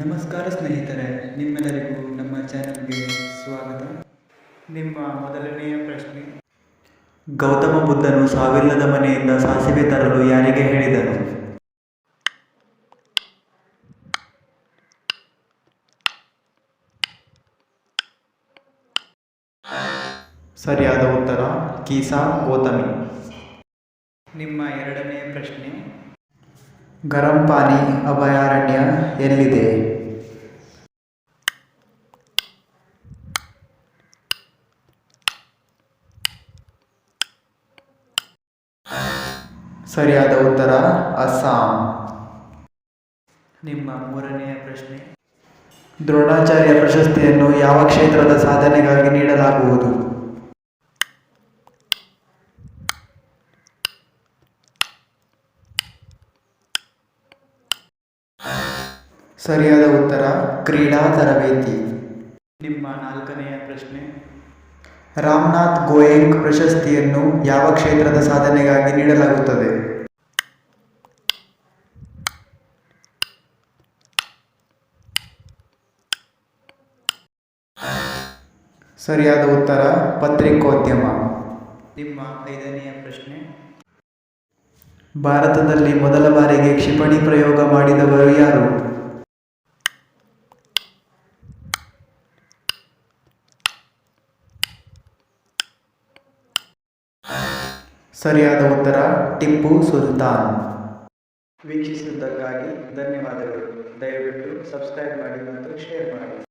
ನಮಸ್ಕಾರ ಸ್ನೇಹಿತರೆ, ನಿಮ್ಮೆಲ್ಲರಿಗೂ ನಮ್ಮ ಚಾನೆಲ್ಗೆ ಸ್ವಾಗತ. ನಿಮ್ಮ ಮೊದಲನೆಯ ಪ್ರಶ್ನೆ: ಗೌತಮ ಬುದ್ಧನು ಸಾವಿಲ್ಲದ ಮನೆಯಿಂದ ಸಾಸಿವೆ ತರಲು ಯಾರಿಗೆ ಹೇಳಿದನು? ಸರಿಯಾದ ಉತ್ತರ ಕೀಸಾ ಗೌತಮಿ. ನಿಮ್ಮ ಎರಡನೆಯ ಪ್ರಶ್ನೆ: ಗರಂ ಪಾನಿ ಅಭಯಾರಣ್ಯ ಎಲ್ಲಿದೆ? ಸರಿಯಾದ ಉತ್ತರ ಅಸ್ಸಾಂ. ನಿಮ್ಮ ಮೂರನೆಯ ಪ್ರಶ್ನೆ: ದ್ರೋಣಾಚಾರ್ಯ ಪ್ರಶಸ್ತಿಯನ್ನು ಯಾವ ಕ್ಷೇತ್ರದ ಸಾಧನೆಗಾಗಿ ನೀಡಲಾಗುವುದು? ಸರಿಯಾದ ಉತ್ತರ ಕ್ರೀಡಾ ತರಬೇತಿ. ನಿಮ್ಮ ನಾಲ್ಕನೆಯ ಪ್ರಶ್ನೆ: ರಾಮನಾಥ್ ಗೋಯಂಕ ಪ್ರಶಸ್ತಿಯನ್ನು ಯಾವ ಕ್ಷೇತ್ರದ ಸಾಧನೆಗಾಗಿ ನೀಡಲಾಗುತ್ತದೆ? ಸರಿಯಾದ ಉತ್ತರ ಪತ್ರಿಕೋದ್ಯಮ. ನಿಮ್ಮ ಐದನೆಯ ಪ್ರಶ್ನೆ: ಭಾರತದಲ್ಲಿ ಮೊದಲ ಬಾರಿಗೆ ಕ್ಷಿಪಣಿ ಪ್ರಯೋಗ ಮಾಡಿದವರು ಯಾರು? ಸರಿಯಾದ ಉತ್ತರ ಟಿಪ್ಪು ಸುಲ್ತಾನ್. ವೀಕ್ಷಿಸಿದ್ದಕ್ಕಾಗಿ ಧನ್ಯವಾದಗಳು. ದಯವಿಟ್ಟು ಸಬ್ಸ್ಕ್ರೈಬ್ ಮಾಡಿ ಮತ್ತು ಶೇರ್ ಮಾಡಿ.